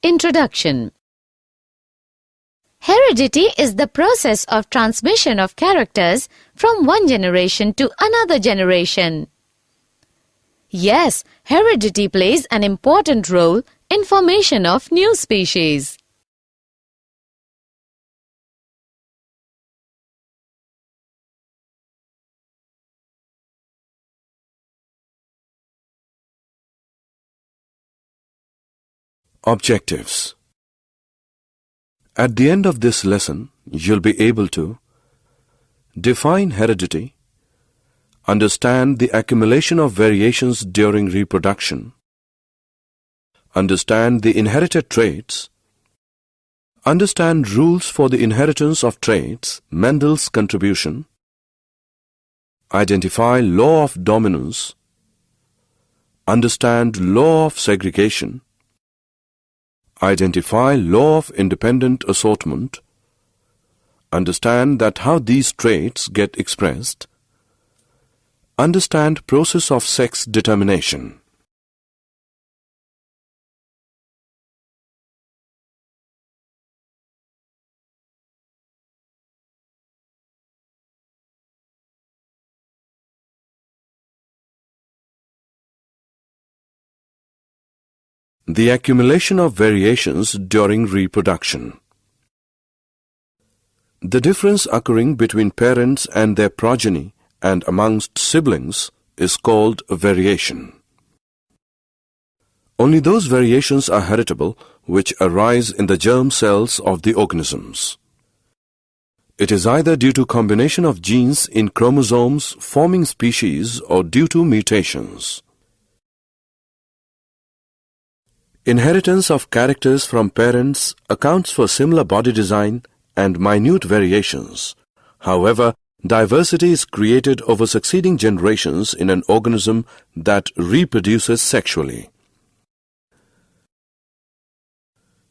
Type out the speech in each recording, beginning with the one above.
Introduction. Heredity is the process of transmission of characters from one generation to another generation. Yes, heredity plays an important role in formation of new species. Objectives. At the end of this lesson, you'll be able to define heredity, understand the accumulation of variations during reproduction, understand the inherited traits, understand rules for the inheritance of traits, Mendel's contribution, identify law of dominance, understand law of segregation, identify law of independent assortment, understand that how these traits get expressed, understand process of sex determination. The accumulation of variations during reproduction. The difference occurring between parents and their progeny and amongst siblings is called a variation. Only those variations are heritable which arise in the germ cells of the organisms. It is either due to combination of genes in chromosomes forming species or due to mutations. Inheritance of characters from parents accounts for similar body design and minute variations. However, diversity is created over succeeding generations in an organism that reproduces sexually.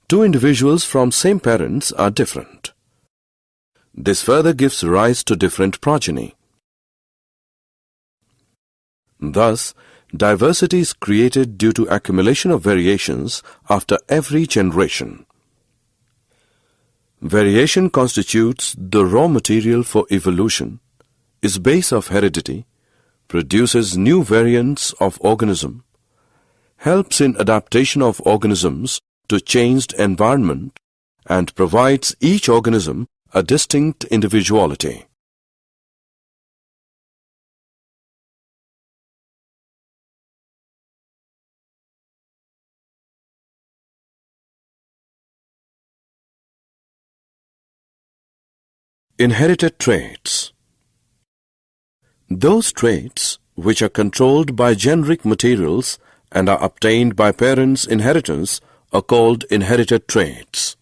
Two individuals from same parents are different. This further gives rise to different progeny. Thus, diversity is created due to accumulation of variations after every generation. Variation constitutes the raw material for evolution, is base of heredity, produces new variants of organism, helps in adaptation of organisms to changed environment, and provides each organism a distinct individuality. Inherited traits. Those traits which are controlled by generic materials and are obtained by parents' inheritance are called inherited traits.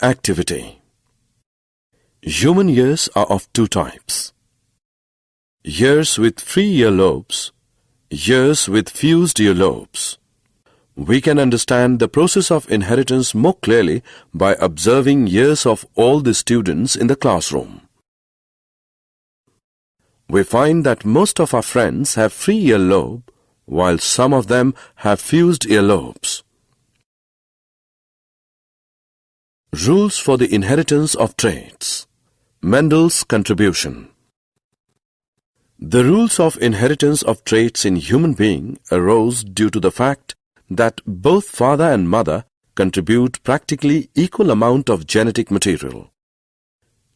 Activity. Human years are of two types: years with free earlobes, years with fused earlobes. We can understand the process of inheritance more clearly by observing years of all the students in the classroom. We find that most of our friends have free earlobe, while some of them have fused earlobes. Rules for the inheritance of traits. Mendel's contribution. The rules of inheritance of traits in human being arose due to the fact that both father and mother contribute practically equal amount of genetic material,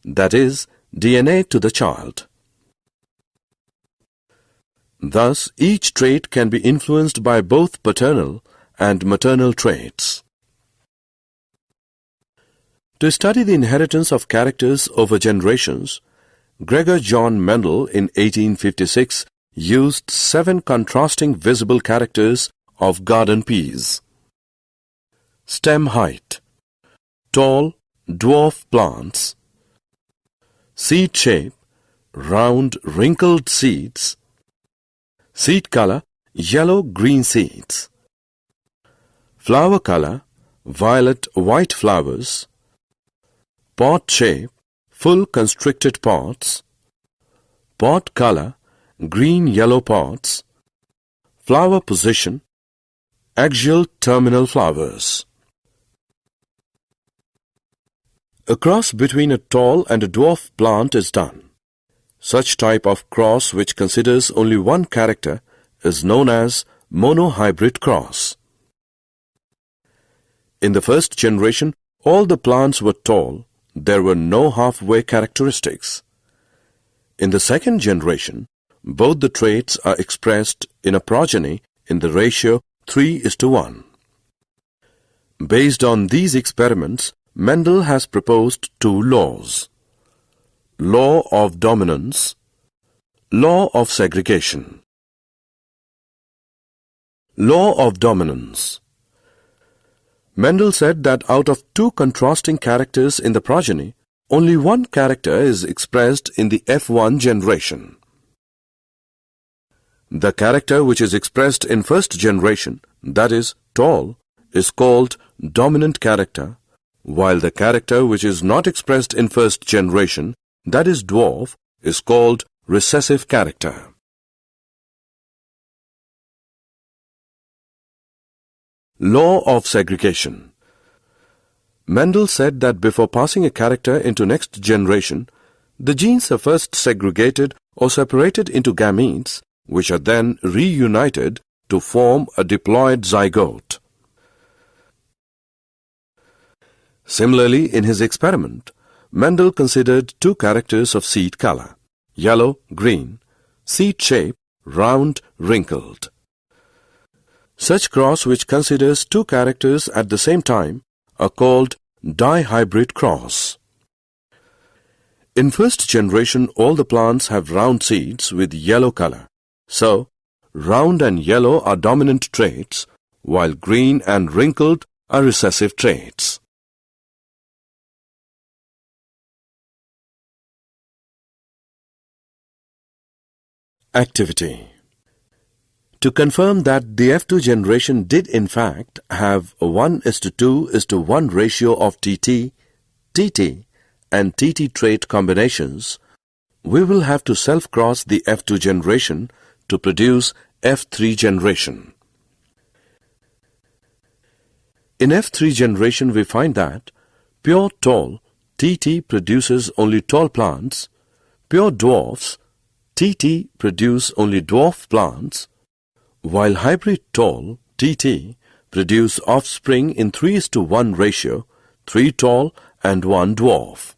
that is, DNA, to the child. Thus, each trait can be influenced by both paternal and maternal traits. To study the inheritance of characters over generations, Gregor John Mendel in 1856 used 7 contrasting visible characters of garden peas. Stem height, tall, dwarf plants, seed shape, round wrinkled seeds, seed color, yellow-green seeds, flower color, violet-white flowers, pod shape, full constricted pods, pod color, green-yellow pods, flower position, axial terminal flowers. A cross between a tall and a dwarf plant is done. Such type of cross which considers only one character is known as monohybrid cross. In the first generation, all the plants were tall. There were no halfway characteristics. In the second generation, both the traits are expressed in a progeny in the ratio 3:1. Based on these experiments, Mendel has proposed two laws: law of dominance, law of segregation. Law of dominance. Mendel said that out of two contrasting characters in the progeny, only one character is expressed in the F1 generation. The character which is expressed in first generation, that is, tall, is called dominant character, while the character which is not expressed in first generation, that is, dwarf, is called recessive character. Law of segregation. Mendel said that before passing a character into next generation, the genes are first segregated or separated into gametes, which are then reunited to form a diploid zygote. Similarly, in his experiment, Mendel considered two characters of seed color, yellow, green, seed shape, round, wrinkled. Such cross which considers two characters at the same time are called dihybrid cross. In first generation, all the plants have round seeds with yellow color. So, round and yellow are dominant traits, while green and wrinkled are recessive traits. Activity. To confirm that the F2 generation did in fact have a 1:2:1 ratio of TT, TT and TT trait combinations, we will have to self-cross the F2 generation to produce F3 generation. In F3 generation, we find that pure tall, TT produces only tall plants, pure dwarfs, TT produce only dwarf plants, while hybrid tall, TT, produce offspring in 3:1 ratio, 3 tall and 1 dwarf.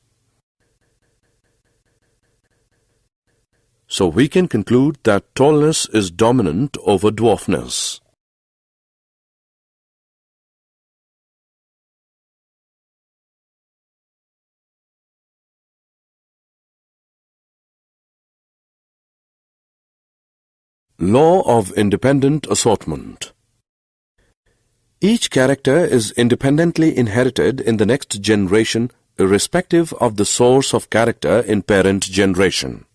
So we can conclude that tallness is dominant over dwarfness. Law of Independent Assortment. Each character is independently inherited in the next generation irrespective of the source of character in parent generation.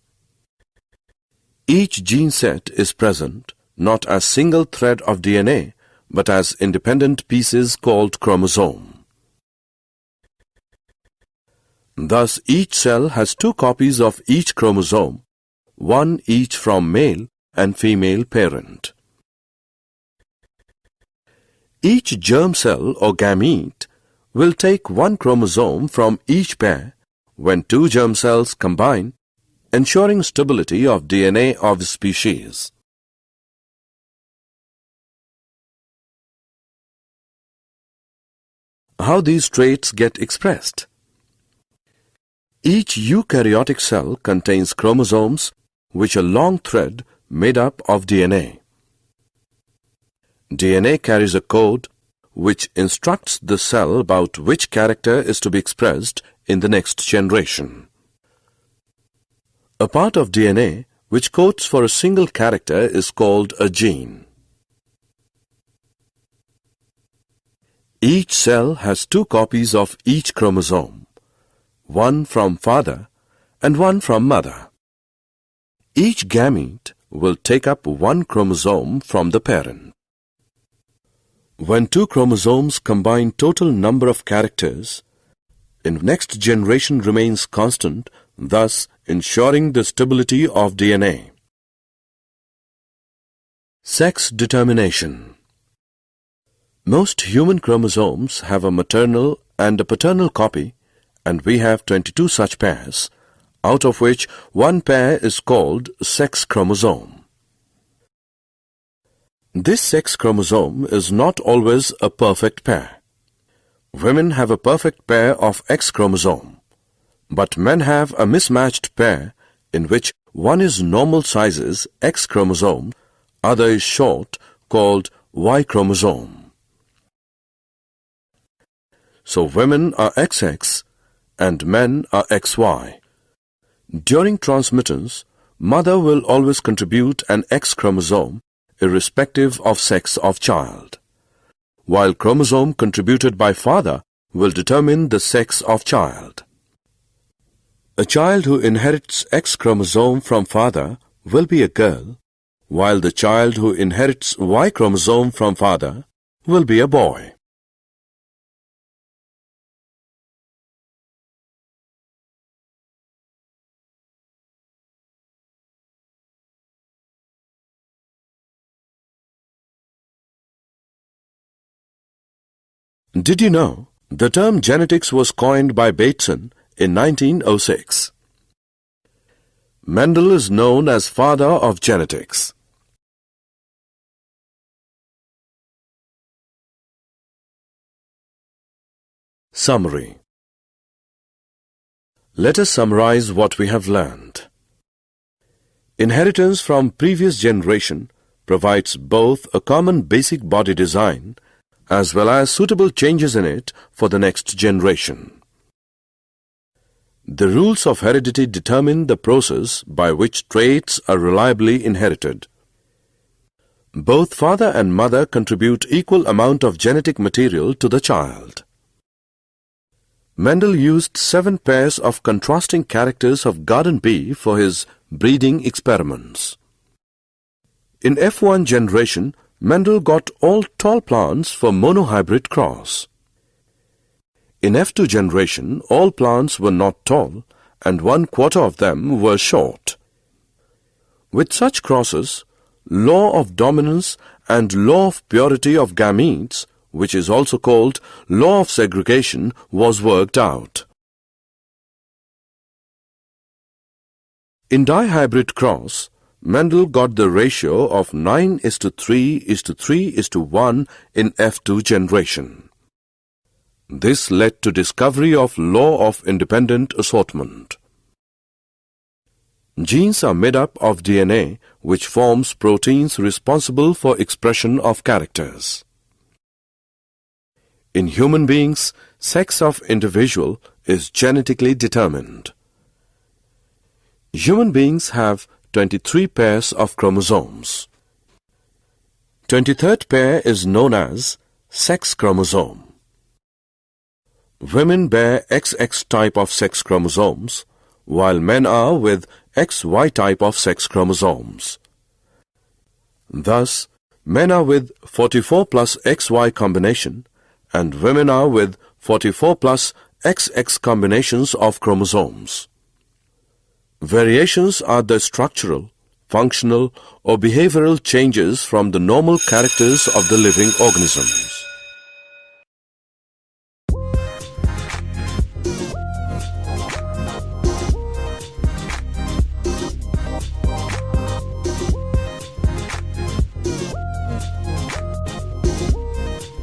Each gene set is present not as single thread of DNA but as independent pieces called chromosome. Thus, each cell has two copies of each chromosome, one each from male and female parent. Each germ cell or gamete will take one chromosome from each pair when two germ cells combine, ensuring stability of DNA of species. How these traits get expressed? Each eukaryotic cell contains chromosomes which are long thread made up of DNA. DNA carries a code which instructs the cell about which character is to be expressed in the next generation. A part of DNA which codes for a single character is called a gene. Each cell has two copies of each chromosome, one from father and one from mother. Each gamete will take up one chromosome from the parent. When two chromosomes combine, total number of characters in next generation remains constant, thus ensuring the stability of DNA. Sex determination. Most human chromosomes have a maternal and a paternal copy, and we have 22 such pairs, out of which one pair is called sex chromosome. This sex chromosome is not always a perfect pair. Women have a perfect pair of X chromosome, but men have a mismatched pair in which one is normal sizes X chromosome, other is short called Y chromosome. So women are XX and men are XY. During transmittance, mother will always contribute an X chromosome irrespective of sex of child, while chromosome contributed by father will determine the sex of child. A child who inherits X chromosome from father will be a girl, while the child who inherits Y chromosome from father will be a boy. Did you know the term genetics was coined by Bateson in 1906? Mendel is known as father of genetics. Summary. Let us summarize what we have learned. Inheritance from previous generation provides both a common basic body design as well as suitable changes in it for the next generation. The rules of heredity determine the process by which traits are reliably inherited. Both father and mother contribute equal amount of genetic material to the child. Mendel used 7 pairs of contrasting characters of garden bee for his breeding experiments. In F1 generation, Mendel got all tall plants for monohybrid cross. In F2 generation, all plants were not tall and 1/4 of them were short. With such crosses, law of dominance and law of purity of gametes, which is also called law of segregation, was worked out. In dihybrid cross, Mendel got the ratio of 9:3:3:1 in F2 generation. This led to discovery of law of independent assortment. Genes are made up of DNA, which forms proteins responsible for expression of characters. In human beings, sex of individual is genetically determined. Human beings have 23 pairs of chromosomes. 23rd pair is known as sex chromosome. Women bear XX type of sex chromosomes, while men are with XY type of sex chromosomes. Thus, men are with 44 plus XY combination, and women are with 44 plus XX combinations of chromosomes. Variations are the structural, functional, or behavioral changes from the normal characters of the living organisms.